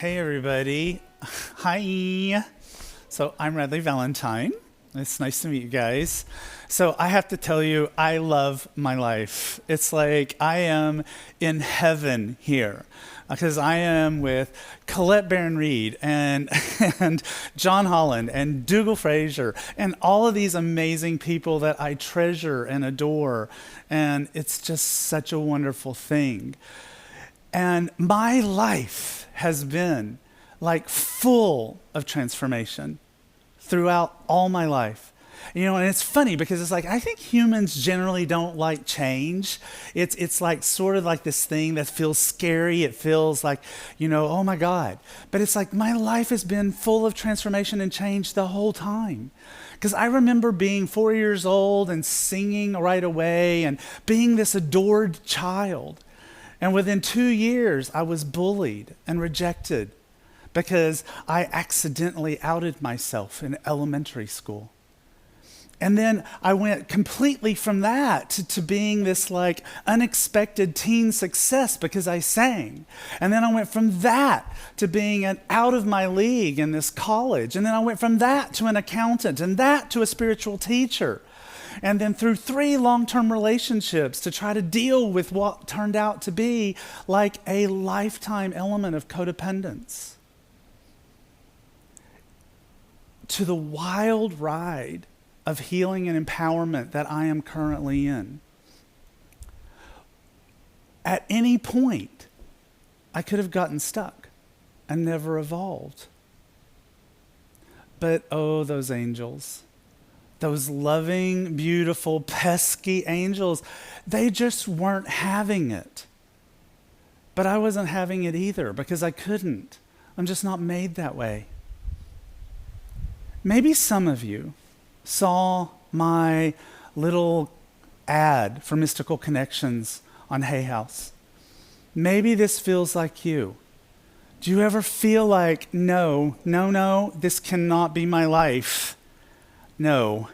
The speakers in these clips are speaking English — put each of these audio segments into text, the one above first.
Hey everybody. Hi. So I'm Radleigh Valentine. It's nice to meet you guys. So I have to tell you, I love my life. It's like I am in heaven here because I am with Colette Baron Reed and and John Holland and Dougal Fraser and all of these amazing people that I treasure and adore. And it's just such a wonderful thing. And my life has been like full of transformation throughout all my life. And it's funny because it's like I think humans generally don't like change. It's like sort of like this thing that feels scary. It feels like, oh my God. But it's like my life has been full of transformation and change the whole time. Because I remember being 4 years old and singing right away and being this adored child. And within 2 years, I was bullied and rejected because I accidentally outed myself in elementary school. And then I went completely from that to being this like unexpected teen success because I sang. And then I went from that to being an out of my league in this college. And then I went from that to an accountant and that to a spiritual teacher. And then through 3 long-term relationships to try to deal with what turned out to be like a lifetime element of codependence. To the wild ride of healing and empowerment that I am currently in. At any point, I could have gotten stuck and never evolved. But oh, those angels. Those loving, beautiful, pesky angels, they just weren't having it. But I wasn't having it either because I couldn't. I'm just not made that way. Maybe some of you saw my little ad for Mystical Connections on Hay House. Maybe this feels like you. Do you ever feel like, no, this cannot be my life? No,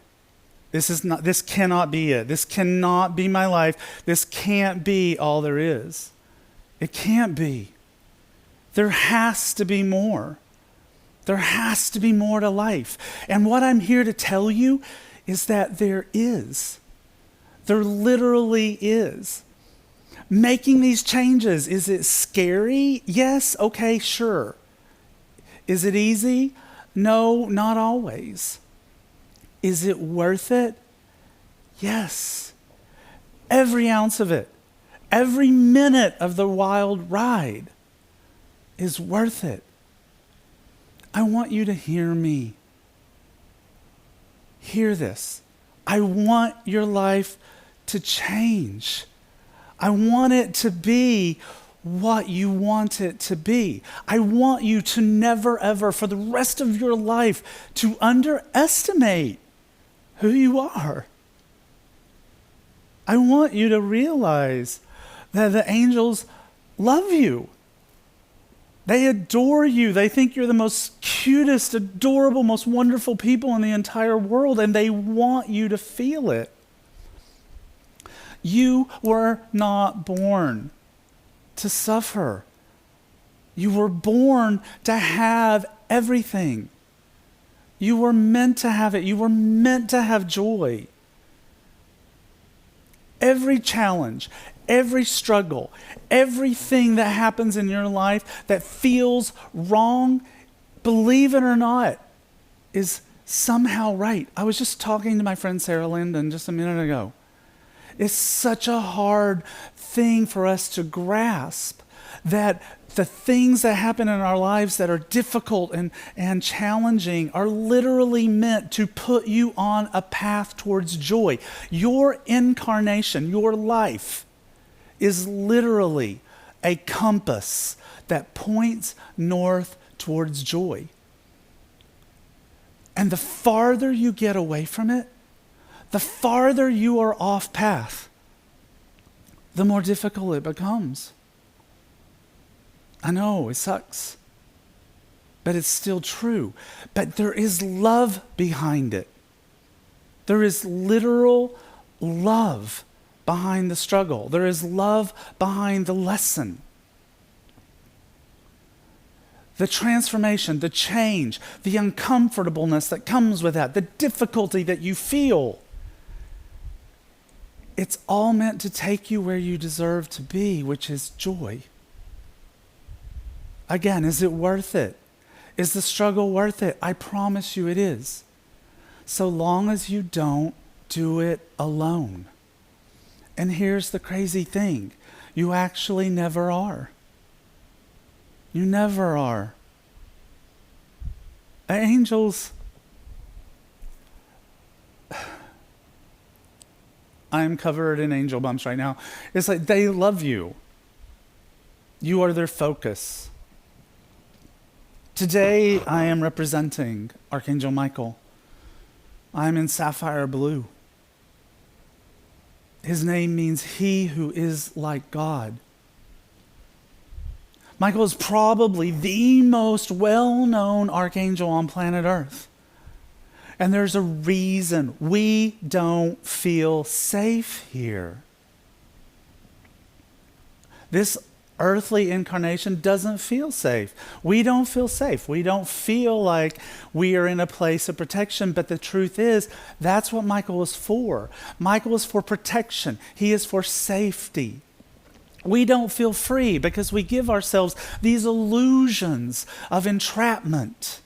this cannot be it. This cannot be my life. This can't be all there is. It can't be. There has to be more. There has to be more to life. And what I'm here to tell you is that there is. There literally is. Making these changes, is it scary? Yes, okay, sure. Is it easy? No, not always. Is it worth it? Yes. Every ounce of it, every minute of the wild ride is worth it. I want you to hear me. Hear this. I want your life to change. I want it to be what you want it to be. I want you to never, ever, for the rest of your life, to underestimate who you are. I want you to realize that the angels love you. They adore you. They think you're the most cutest, adorable, most wonderful people in the entire world, and they want you to feel it. You were not born to suffer. You were born to have everything. You were meant to have it. You were meant to have joy. Every challenge, every struggle, everything that happens in your life that feels wrong, believe it or not, is somehow right. I was just talking to my friend Sarah Linden just a minute ago. It's such a hard thing for us to grasp that the things that happen in our lives that are difficult and challenging are literally meant to put you on a path towards joy. Your incarnation, your life, is literally a compass that points north towards joy. And the farther you get away from it, the farther you are off path, the more difficult it becomes. I know, it sucks, but it's still true. But there is love behind it. There is literal love behind the struggle. There is love behind the lesson. The transformation, the change, the uncomfortableness that comes with that, the difficulty that you feel. It's all meant to take you where you deserve to be, which is joy. Again, is it worth it? Is the struggle worth it? I promise you it is. So long as you don't do it alone. And here's the crazy thing. You actually never are. You never are. Angels, I'm covered in angel bumps right now. It's like they love you. You are their focus. Today, I am representing Archangel Michael. I'm in sapphire blue. His name means he who is like God. Michael is probably the most well-known archangel on planet Earth. And there's a reason we don't feel safe here. This earthly incarnation doesn't feel safe. We don't feel safe. We don't feel like we are in a place of protection. But the truth is, that's what Michael is for. Michael is for protection. He is for safety. We don't feel free because we give ourselves these illusions of entrapment.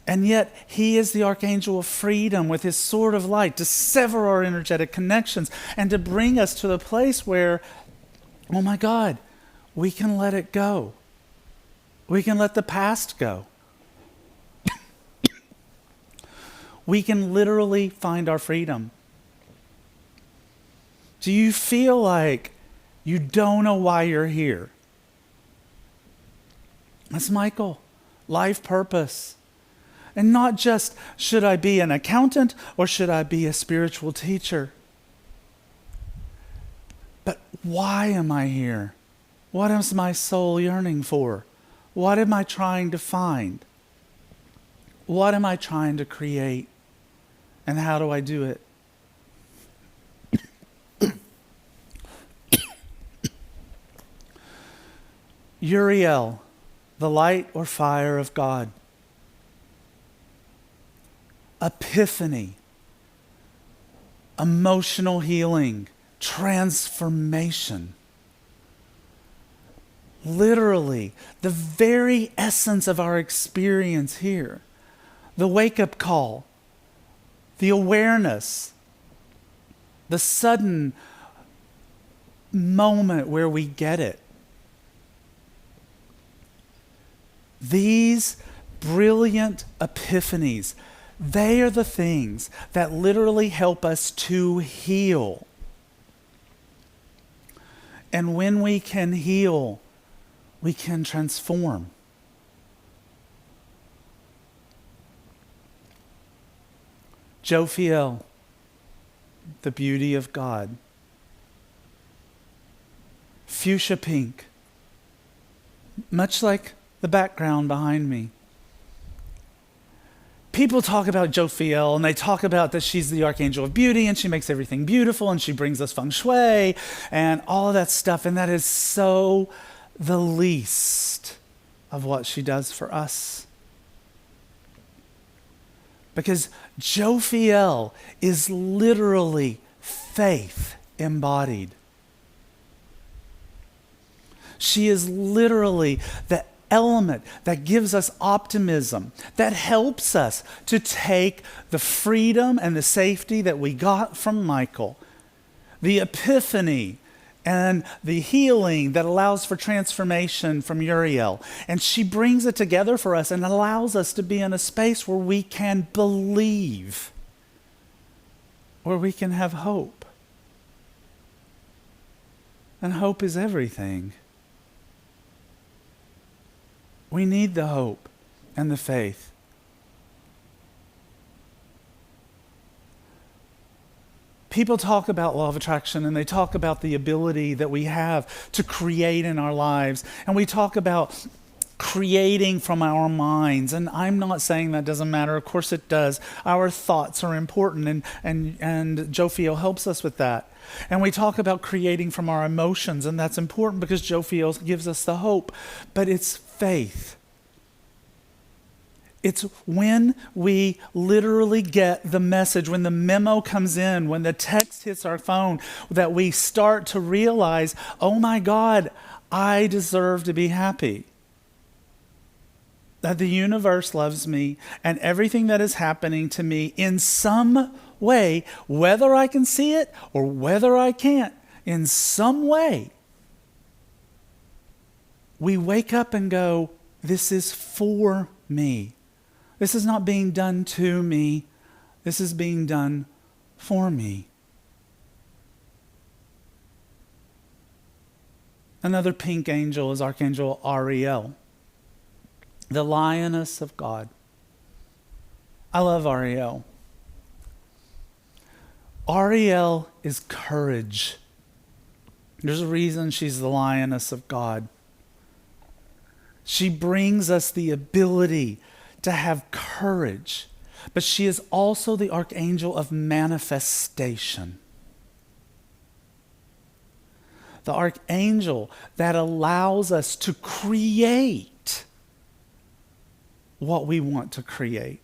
And yet, he is the archangel of freedom with his sword of light to sever our energetic connections and to bring us to the place where, oh my God, we can let it go. We can let the past go. We can literally find our freedom. Do you feel like you don't know why you're here? That's Michael. Life purpose. And not just, should I be an accountant or should I be a spiritual teacher? But why am I here? What is my soul yearning for? What am I trying to find? What am I trying to create? And how do I do it? Uriel, the light or fire of God. Epiphany, emotional healing, transformation. Literally, the very essence of our experience here. The wake-up call, the awareness, the sudden moment where we get it. These brilliant epiphanies, they are the things that literally help us to heal. And when we can heal, we can transform. Jophiel, the beauty of God. Fuchsia pink, much like the background behind me. People talk about Jophiel and they talk about that she's the archangel of beauty and she makes everything beautiful and she brings us feng shui and all of that stuff. And that is so the least of what she does for us. Because Jophiel is literally faith embodied. She is literally the element that gives us optimism, that helps us to take the freedom and the safety that we got from Michael, the epiphany and the healing that allows for transformation from Uriel. And she brings it together for us and allows us to be in a space where we can believe, where we can have hope. And hope is everything. We need the hope and the faith. People talk about law of attraction and they talk about the ability that we have to create in our lives. And we talk about creating from our minds. And I'm not saying that doesn't matter. Of course it does. Our thoughts are important and Jophiel helps us with that. And we talk about creating from our emotions, and that's important because Jophiel gives us the hope. But it's faith. It's when we literally get the message, when the memo comes in, when the text hits our phone, that we start to realize, oh my God, I deserve to be happy. That the universe loves me and everything that is happening to me in some way, whether I can see it or whether I can't, in some way, we wake up and go, this is for me. This is not being done to me. This is being done for me. Another pink angel is Archangel Ariel, the lioness of God. I love Ariel. Ariel is courage. There's a reason she's the lioness of God. She brings us the ability to have courage, but she is also the archangel of manifestation. The archangel that allows us to create what we want to create.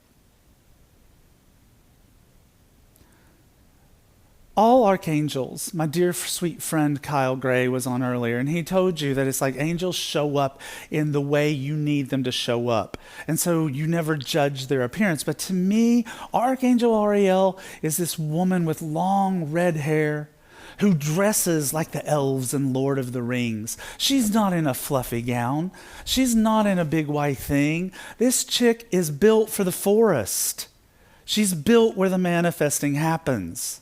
All archangels, my dear sweet friend Kyle Gray was on earlier, and he told you that it's like angels show up in the way you need them to show up. And so you never judge their appearance. But to me, Archangel Ariel is this woman with long red hair who dresses like the elves in Lord of the Rings. She's not in a fluffy gown. She's not in a big white thing. This chick is built for the forest. She's built where the manifesting happens.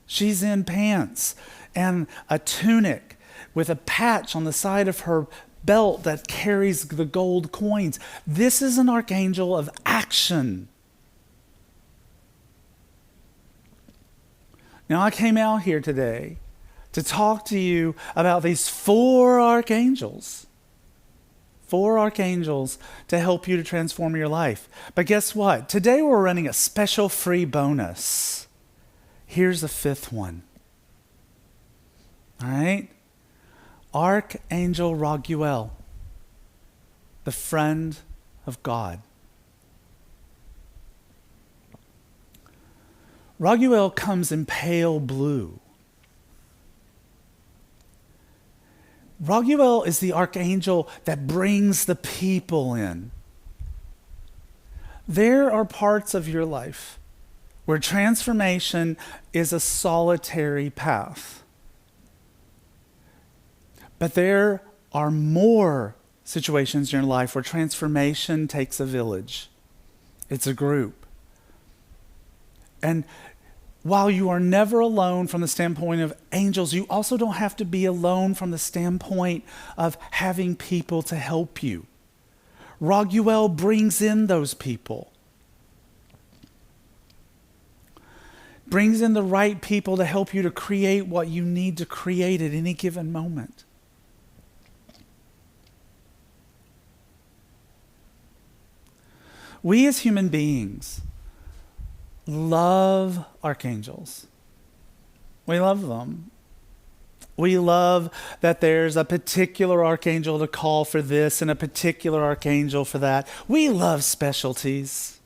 She's in pants and a tunic with a patch on the side of her belt that carries the gold coins. This is an archangel of action. Now, I came out here today to talk to you about these 4 archangels. 4 archangels to help you to transform your life. But guess what? Today we're running a special free bonus. Here's a 5th one. All right? Archangel Raguel, the friend of God. Raguel comes in pale blue. Raguel is the archangel that brings the people in. There are parts of your life where transformation is a solitary path. But there are more situations in your life where transformation takes a village. It's a group. And while you are never alone from the standpoint of angels, you also don't have to be alone from the standpoint of having people to help you. Raguel brings in those people. Brings in the right people to help you to create what you need to create at any given moment. We as human beings love archangels. We love them. We love that there's a particular archangel to call for this and a particular archangel for that. We love specialties.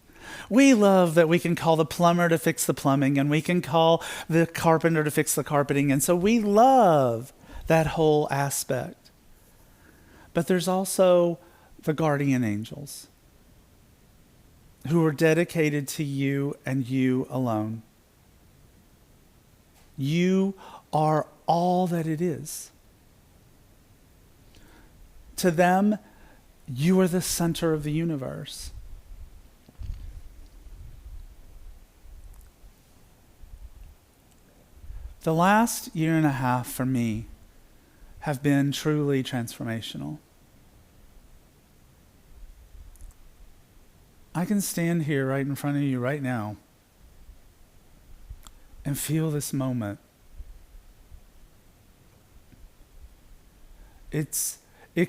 We love that we can call the plumber to fix the plumbing and we can call the carpenter to fix the carpeting. And so we love that whole aspect. But there's also the guardian angels who are dedicated to you and you alone. You are all that it is. To them, you are the center of the universe. The last 1.5 years for me have been truly transformational. I can stand here right in front of you right now and feel this moment. It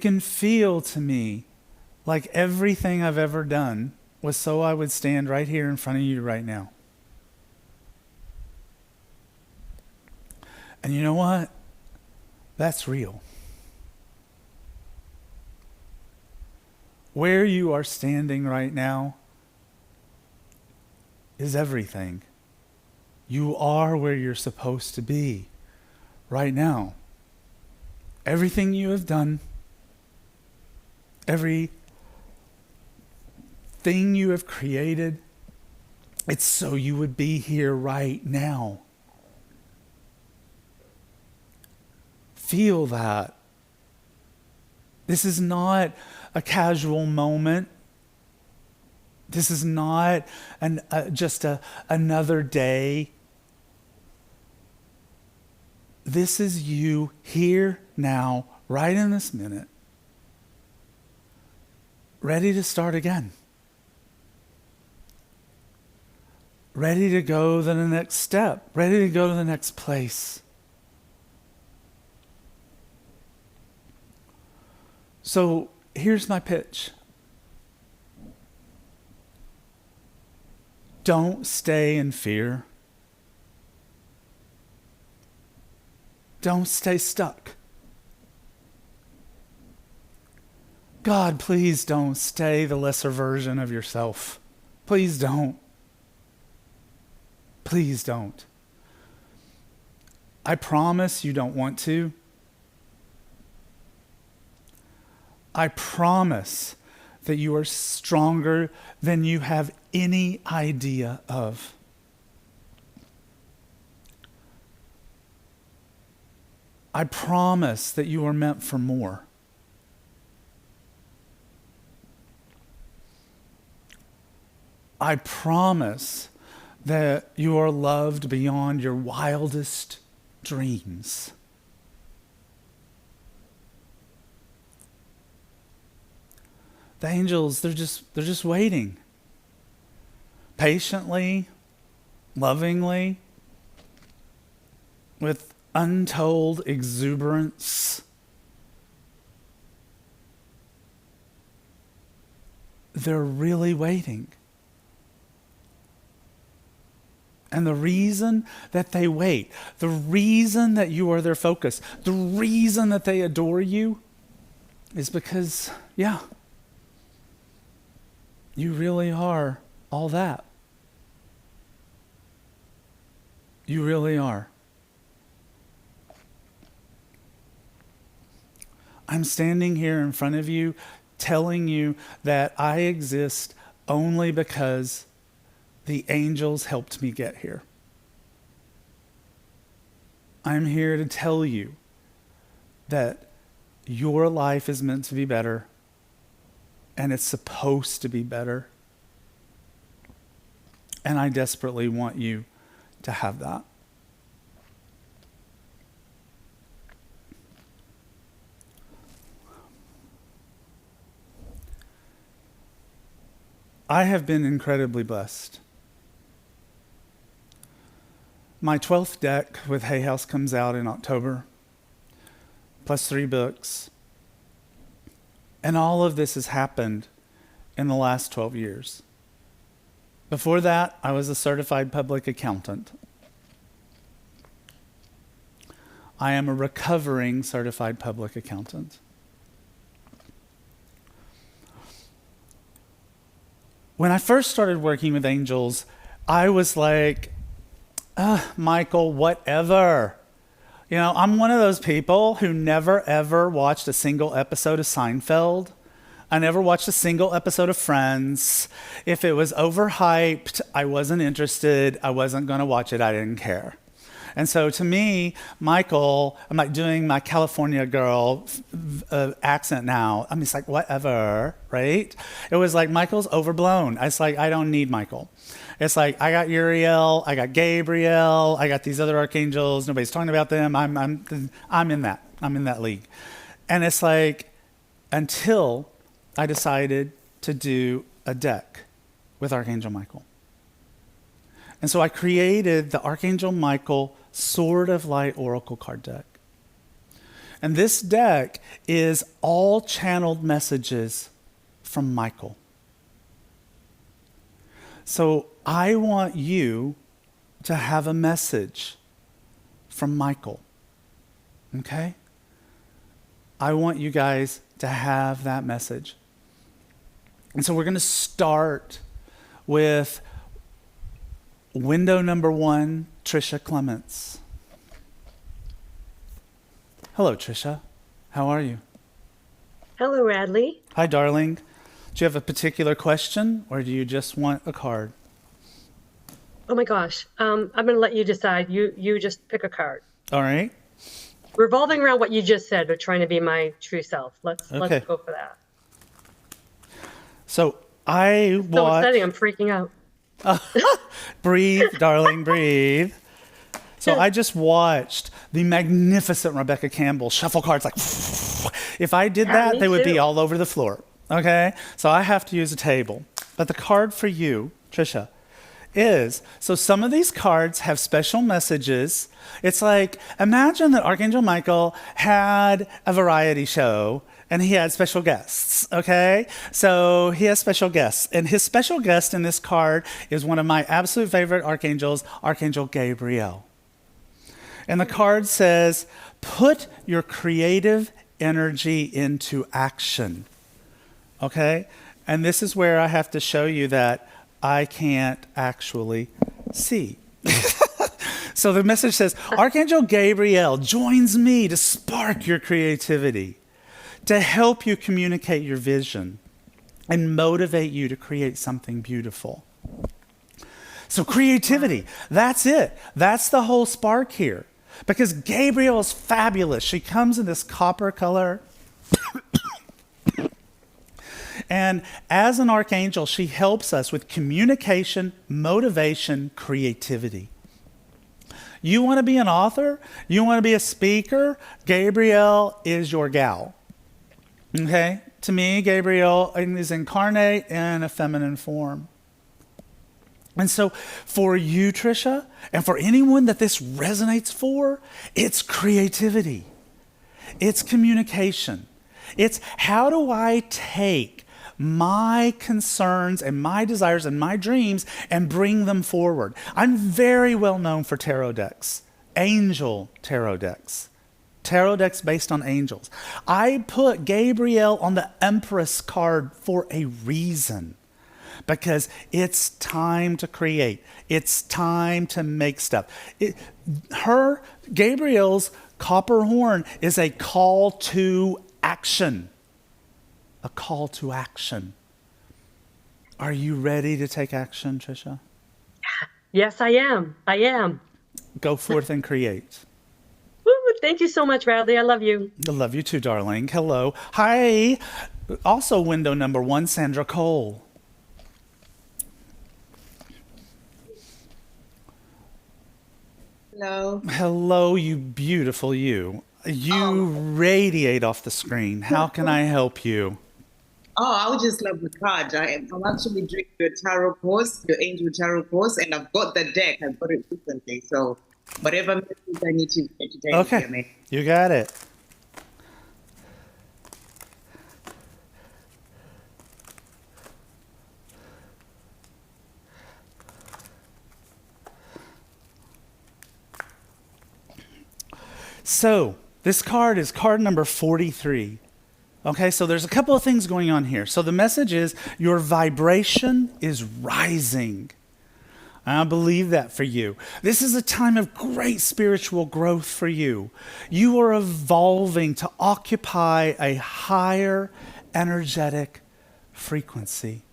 can feel to me like everything I've ever done was so I would stand right here in front of you right now. And you know what? That's real. where you are standing right now is everything. You are where you're supposed to be right now. Everything you have done, everything you have created, it's so you would be here right now. Feel that. This is not a casual moment. This is not just another day. This is you here now, right in this minute, ready to start again. Ready to go to the next step, ready to go to the next place. So here's my pitch. Don't stay in fear. Don't stay stuck. God, please don't stay the lesser version of yourself. Please don't. Please don't. I promise you don't want to. I promise that you are stronger than you have any idea of. I promise that you are meant for more. I promise that you are loved beyond your wildest dreams. The angels, they're just waiting. Patiently, lovingly, with untold exuberance. They're really waiting. And the reason that they wait, the reason that you are their focus, the reason that they adore you is because, you really are all that. You really are. I'm standing here in front of you telling you that I exist only because the angels helped me get here. I'm here to tell you that your life is meant to be better, and it's supposed to be better. And I desperately want you to have that. I have been incredibly blessed. My 12th deck with Hay House comes out in October, plus 3 books. And all of this has happened in the last 12 years. Before that, I was a certified public accountant. I am a recovering certified public accountant. When I first started working with angels, I was like, Michael, whatever. You know, I'm one of those people who never ever watched a single episode of Seinfeld. I never watched a single episode of Friends. If it was overhyped, I wasn't interested. I wasn't going to watch it. I didn't care. And so to me, Michael, I'm like doing my California girl accent now. I'm just like, whatever, right? It was like, Michael's overblown. It's like, I don't need Michael. It's like, I got Uriel, I got Gabriel, I got these other archangels. Nobody's talking about them. I'm in that. I'm in that league. And it's like, until I decided to do a deck with Archangel Michael. And so I created the Archangel Michael Sword of Light Oracle card deck. And this deck is all channeled messages from Michael. So I want you to have a message from Michael. Okay? I want you guys to have that message. And so we're going to start with window number 1, Trisha Clements. Hello, Trisha. How are you? Hello, Radleigh. Hi, darling. Do you have a particular question, or do you just want a card? Oh my gosh. I'm going to let you decide. You just pick a card. All right. Revolving around what you just said, but trying to be my true self. Let's go for that. So I So watch. exciting. I'm freaking out. Breathe, darling, breathe. So I just watched the magnificent Rebecca Campbell shuffle cards. Like, if I did that, me they would be too. all over the floor. Okay? So I have to use a table. But the card for you, Trisha, is, so some of these cards have special messages. It's like, imagine that Archangel Michael had a variety show and he had special guests, okay? So he has special guests. And his special guest in this card is one of my absolute favorite archangels, Archangel Gabriel. And the card says, put your creative energy into action, okay? And this is where I have to show you that I can't actually see. So the message says, Archangel Gabriel joins me to spark your creativity, to help you communicate your vision, and motivate you to create something beautiful. So creativity, that's it. That's the whole spark here. Because Gabriel is fabulous. She comes in this copper color. And as an archangel, she helps us with communication, motivation, creativity. You want to be an author? You want to be a speaker? Gabriel is your gal. Okay? To me, Gabriel is incarnate in a feminine form. And so for you, Trisha, and for anyone that this resonates for, it's creativity. It's communication. It's how do I take my concerns and my desires and my dreams and bring them forward. I'm very well known for tarot decks, angel tarot decks based on angels. I put Gabriel on the Empress card for a reason, because it's time to create. It's time to make stuff. Gabriel's copper horn is a call to action. A call to action. Are you ready to take action, Trisha? Yes, I am. I am. Go forth and create. Woo, thank you so much, Radleigh. I love you. I love you too, darling. Hello. Hi. Also window number 1, Sandra Cole. Hello. Hello, you beautiful you. You radiate off the screen. How can I help you? Oh, I would just love the card. I'm actually drinking your tarot course, your angel tarot course, and I've got the deck. I've got it recently. So whatever message I need to entertain. Okay, you got it. So this card is card number 43. Okay, so there's a couple of things going on here. So the message is your vibration is rising. I believe that for you. This is a time of great spiritual growth for you. You are evolving to occupy a higher energetic frequency.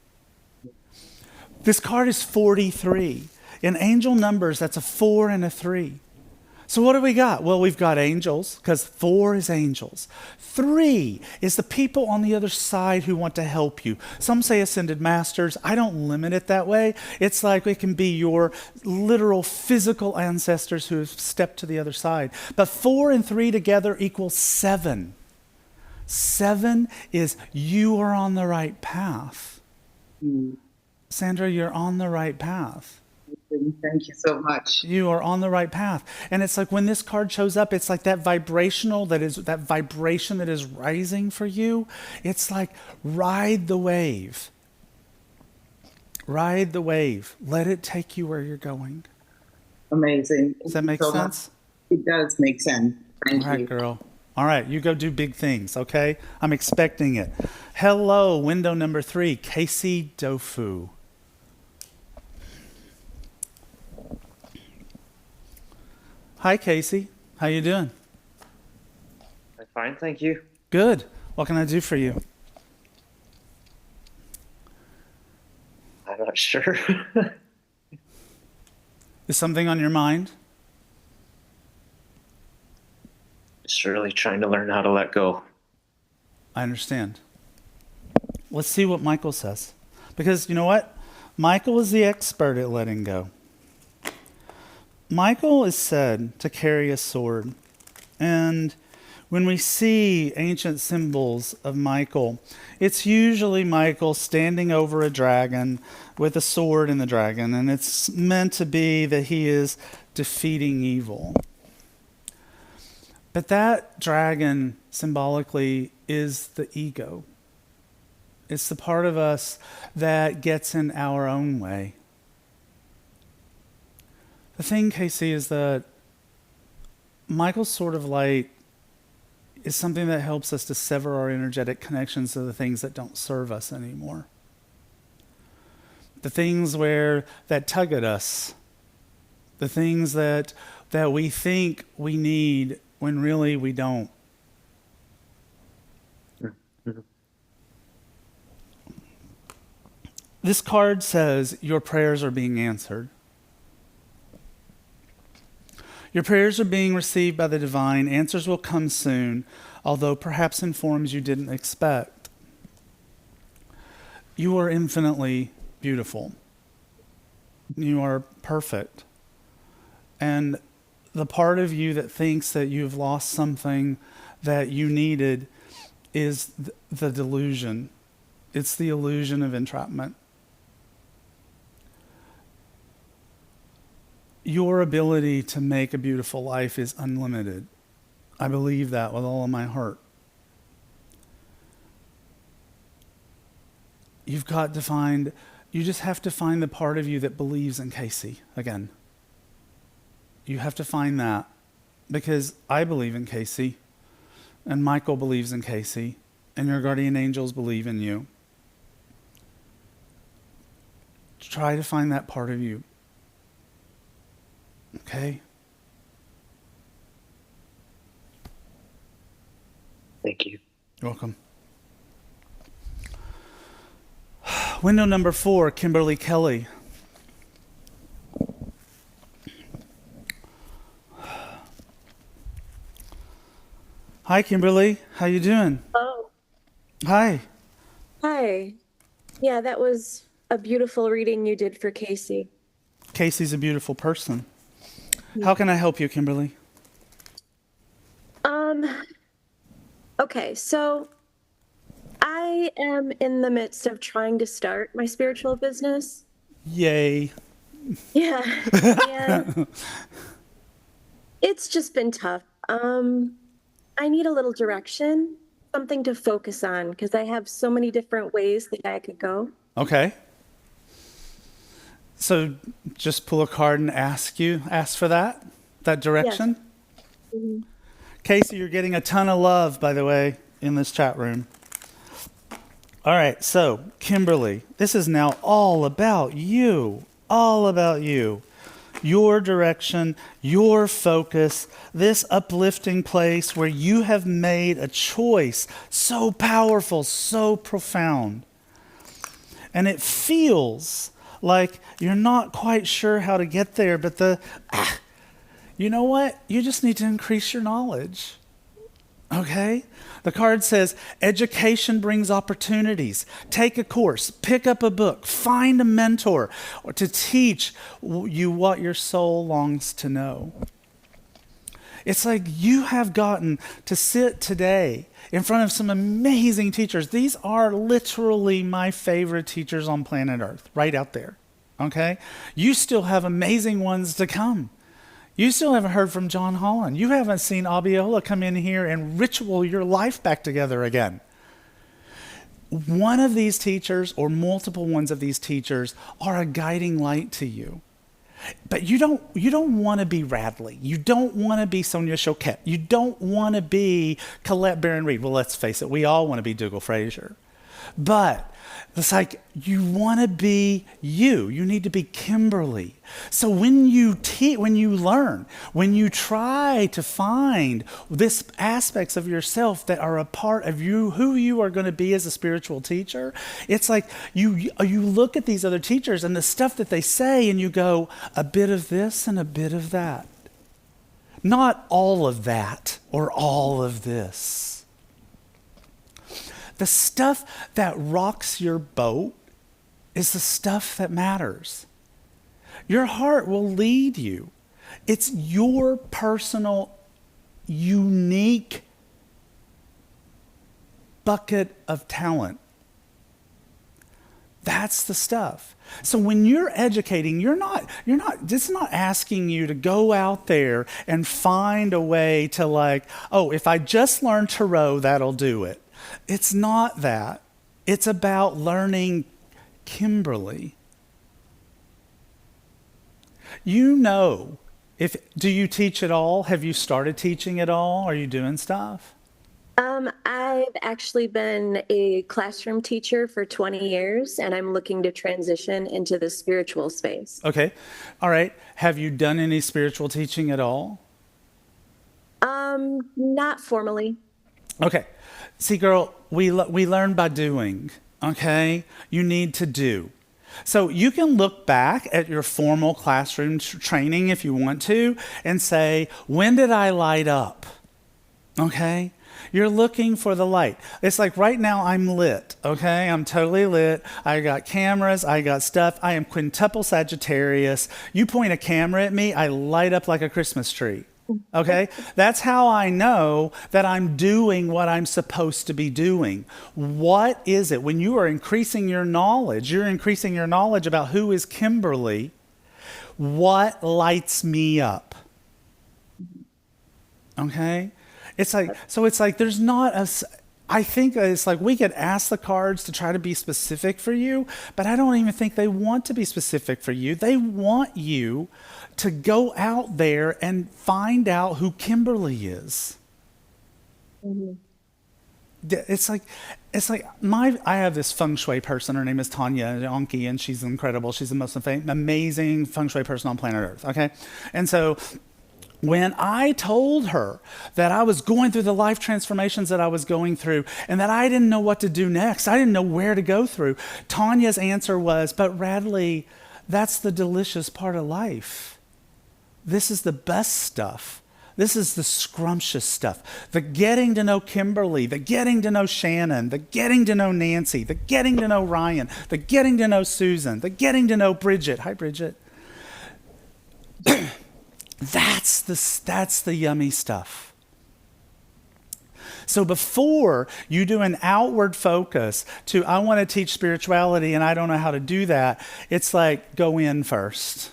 This card is 43. In angel numbers, that's a 4 and a 3. So what do we got? Well, we've got angels, because 4 is angels. 3 is the people on the other side who want to help you. Some say ascended masters. I don't limit it that way. It's like it can be your literal physical ancestors who have stepped to the other side. But 4 and 3 together equals 7. 7 is you are on the right path. Sandra, you're on the right path. Thank you so much. You are on the right path. And it's like when this card shows up, it's like that vibration that is rising for you. It's like ride the wave. Ride the wave. Let it take you where you're going. Amazing. Does that make sense? It does make sense. Thank All right, you. girl. All right, you go do big things, okay? I'm expecting it. Hello, window number 3, Casey Dofu. Hi, Casey. How you doing? I'm fine, thank you. Good. What can I do for you? I'm not sure. Is something on your mind? Just really trying to learn how to let go. I understand. Let's see what Michael says. Because you know what? Michael is the expert at letting go. Michael is said to carry a sword. And when we see ancient symbols of Michael, it's usually Michael standing over a dragon with a sword in the dragon. And it's meant to be that he is defeating evil. But that dragon symbolically is the ego. It's the part of us that gets in our own way. The thing, Casey, is that Michael's sword of light is something that helps us to sever our energetic connections to the things that don't serve us anymore. The things that tug at us. The things that we think we need when really we don't. This card says your prayers are being answered. Your prayers are being received by the divine. Answers will come soon, although perhaps in forms you didn't expect. You are infinitely beautiful. You are perfect. And the part of you that thinks that you've lost something that you needed is the delusion. It's the illusion of entrapment. Your ability to make a beautiful life is unlimited. I believe that with all of my heart. You just have to find the part of you that believes in Casey again. You have to find that, because I believe in Casey, and Michael believes in Casey, and your guardian angels believe in you. Try to find that part of you. Okay? Thank you. You're welcome. Window number 4, Kimberly Kelly. Hi, Kimberly. How you doing? Oh, Hi. hi. Yeah, that was a beautiful reading you did for Casey. Casey's a beautiful person. How can I help you, Kimberly? Okay, so I am in the midst of trying to start my spiritual business. Yay. Yeah. And it's just been tough. I need a little direction, something to focus on, because I have so many different ways that I could go. Okay. So just pull a card and ask for that direction? Yes. Mm-hmm. Casey, you're getting a ton of love, by the way, in this chat room. All right, so Kimberly, this is now all about you. All about you. Your direction, your focus, this uplifting place where you have made a choice so powerful, so profound. And it feels like you're not quite sure how to get there, but you know what? You just need to increase your knowledge. Okay? The card says, education brings opportunities. Take a course, pick up a book, find a mentor or to teach you what your soul longs to know. It's like you have gotten to sit today in front of some amazing teachers. These are literally my favorite teachers on planet Earth, right out there. Okay? You still have amazing ones to come. You still haven't heard from John Holland. You haven't seen Abiola come in here and ritual your life back together again. One of these teachers or multiple ones of these teachers are a guiding light to you. But you don't want to be Radleigh. You don't want to be Sonia Choquette. You don't want to be Colette Baron Reed. Well, let's face it, we all want to be Dougal Fraser. But it's like you want to be you. You need to be Kimberly. So when you learn, when you try to find this aspects of yourself that are a part of you, who you are going to be as a spiritual teacher, it's like you look at these other teachers and the stuff that they say, and you go, a bit of this and a bit of that. Not all of that or all of this. The stuff that rocks your boat is the stuff that matters. Your heart will lead you. It's your personal, unique bucket of talent. That's the stuff. So when you're educating, this is not asking you to go out there and find a way to like, oh, if I just learn to row, that'll do it. It's not that. It's about learning Kimberly. You know, do you teach at all? Have you started teaching at all? Are you doing stuff? I've actually been a classroom teacher for 20 years, and I'm looking to transition into the spiritual space. Okay. All right. Have you done any spiritual teaching at all? Not formally. Okay. See, girl, we learn by doing, okay? You need to do. So you can look back at your formal classroom training if you want to and say, when did I light up? Okay? You're looking for the light. It's like right now I'm lit, okay? I'm totally lit. I got cameras. I got stuff. I am quintuple Sagittarius. You point a camera at me, I light up like a Christmas tree. Okay? That's how I know that I'm doing what I'm supposed to be doing. What is it? When you are increasing your knowledge, you're increasing your knowledge about who is Kimberly. What lights me up? Okay? It's like there's not I think it's like we could ask the cards to try to be specific for you, but I don't even think they want to be specific for you. They want you to go out there and find out who Kimberly is. Mm-hmm. It's like I have this feng shui person. Her name is Tanya Onki, and she's incredible. She's the most amazing feng shui person on planet Earth. Okay, and so when I told her that I was going through the life transformations that I was going through and that I didn't know what to do next, I didn't know where to go through, Tanya's answer was, but Radleigh, that's the delicious part of life. This is the best stuff. This is the scrumptious stuff. The getting to know Kimberly, the getting to know Shannon, the getting to know Nancy, the getting to know Ryan, the getting to know Susan, the getting to know Bridget. Hi, Bridget. That's the yummy stuff. So before you do an outward focus to, I want to teach spirituality and I don't know how to do that, it's like, go in first.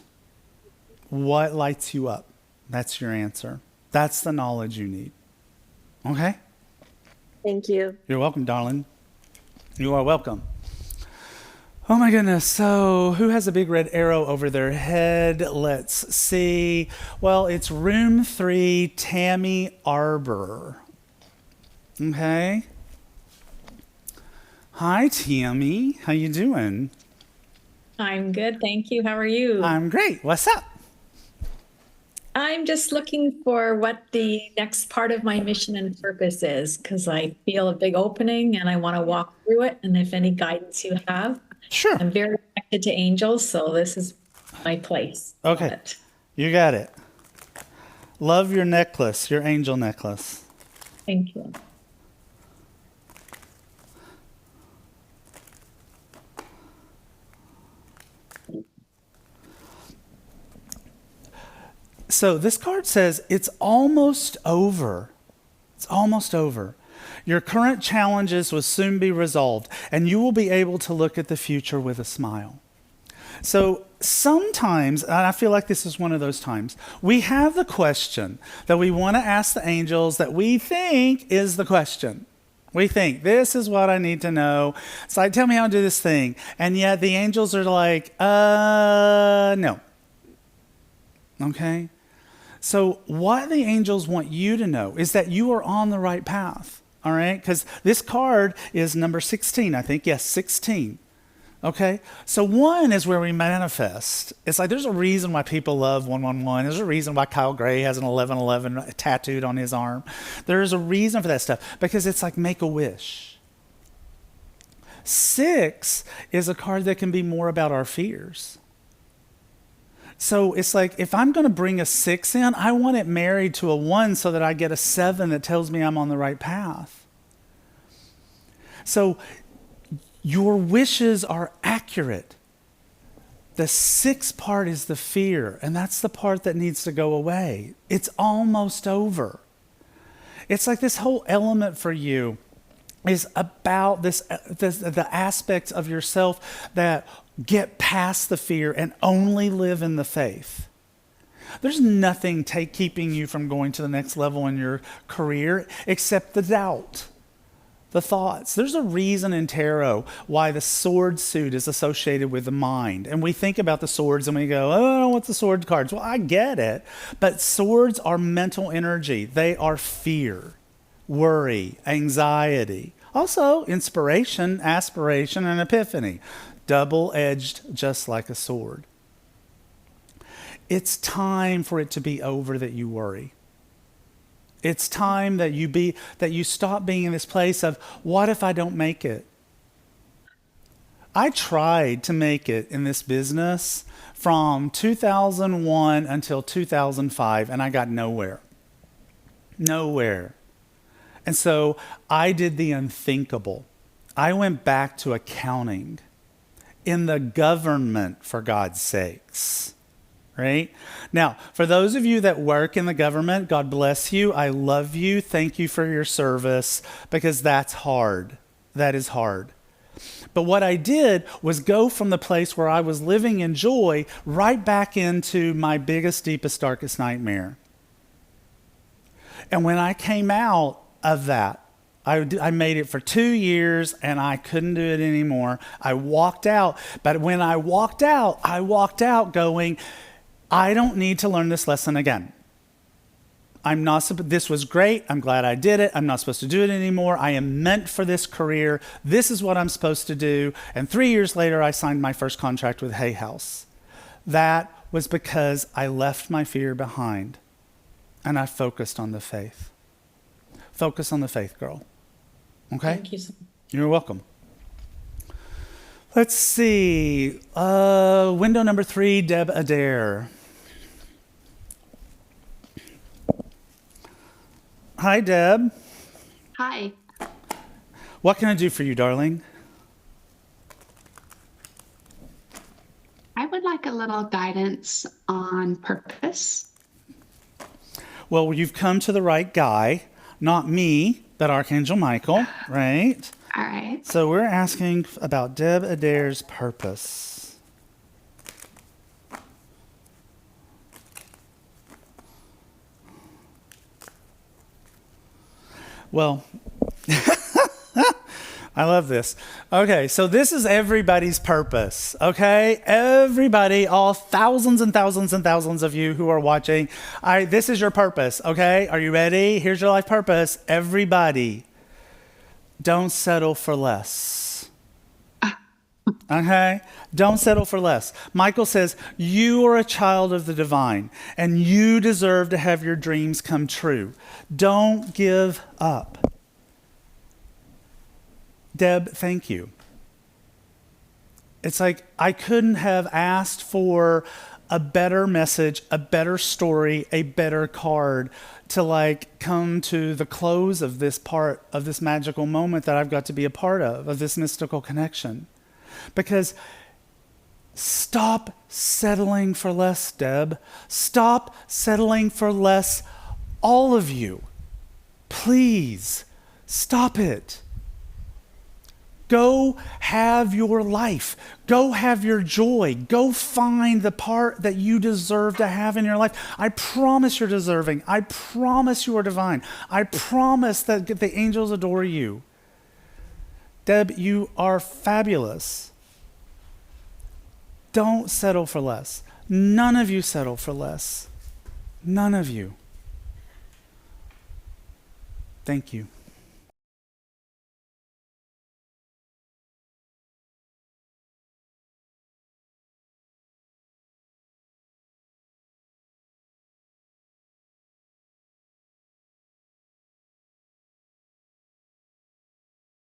What lights you up? That's your answer. That's the knowledge you need. Okay? Thank you. You're welcome, darling. You are welcome. Oh my goodness. So who has a big red arrow over their head? Let's see. Well, it's room 3, Tammy Arbor. Okay. Hi, Tammy. How you doing? I'm good, thank you. How are you? I'm great. What's up? I'm just looking for what the next part of my mission and purpose is, because I feel a big opening and I want to walk through it. And if any guidance you have, Sure. I'm very connected to angels, so this is my place. Okay. But You got it. Love your necklace, your angel necklace. thank you. So this card says it's almost over. It's almost over. Your current challenges will soon be resolved, and you will be able to look at the future with a smile. So sometimes, and I feel like this is one of those times, we have the question that we want to ask the angels that we think is the question. We think, this is what I need to know. It's like, tell me how to do this thing. And yet the angels are like, no. Okay? So what the angels want you to know is that you are on the right path. All right? Because this card is number 16, I think. Yes, 16. Okay? So 1 is where we manifest. It's like there's a reason why people love 111. There's a reason why Kyle Gray has an 1111 tattooed on his arm. There's a reason for that stuff because it's like make a wish. 6 is a card that can be more about our fears. So it's like if I'm going to bring a 6 in, I want it married to a 1 so that I get a 7 that tells me I'm on the right path. So your wishes are accurate. The 6 part is the fear, and that's the part that needs to go away. It's almost over. It's like this whole element for you is about the aspects of yourself that get past the fear and only live in the faith. There's nothing keeping you from going to the next level in your career except the doubt. The thoughts. There's a reason in tarot why the sword suit is associated with the mind. And we think about the swords and we go, oh, what's the sword cards? Well, I get it. But swords are mental energy. They are fear, worry, anxiety. Also, inspiration, aspiration, and epiphany. Double-edged just like a sword. It's time for it to be over that you worry. It's time that you stop being in this place of, what if I don't make it? I tried to make it in this business from 2001 until 2005, and I got nowhere. Nowhere. And so I did the unthinkable. I went back to accounting in the government, for God's sakes. Right? Now, for those of you that work in the government, God bless you. I love you. Thank you for your service because that's hard. That is hard. But what I did was go from the place where I was living in joy right back into my biggest, deepest, darkest nightmare. And when I came out of that, I made it for 2 years and I couldn't do it anymore. I walked out. But when I walked out going, I don't need to learn this lesson again. This was great. I'm glad I did it. I'm not supposed to do it anymore. I am meant for this career. This is what I'm supposed to do. And 3 years later, I signed my first contract with Hay House. That was because I left my fear behind and I focused on the faith. Focus on the faith, girl. Okay? Thank you so much. You're welcome. Let's see. Window number 3, Deb Adair. Hi, Deb. Hi. What can I do for you, darling? I would like a little guidance on purpose. Well, you've come to the right guy. Not me, but Archangel Michael, right? All right. So we're asking about Deb Adair's purpose. Well, I love this. Okay, so this is everybody's purpose, okay? Everybody, all thousands and thousands and thousands of you who are watching, this is your purpose, okay? Are you ready? Here's your life purpose. Everybody, don't settle for less. Okay? Don't settle for less. Michael says, you are a child of the divine, and you deserve to have your dreams come true. Don't give up. Deb, thank you. It's like I couldn't have asked for a better message, a better story, a better card to like come to the close of this part of this magical moment that I've got to be a part of this mystical connection. Because stop settling for less, Deb. Stop settling for less, all of you. Please, stop it. Go have your life. Go have your joy. Go find the part that you deserve to have in your life. I promise you're deserving. I promise you are divine. I promise that the angels adore you. Deb, you are fabulous. Don't settle for less. None of you settle for less. None of you. Thank you.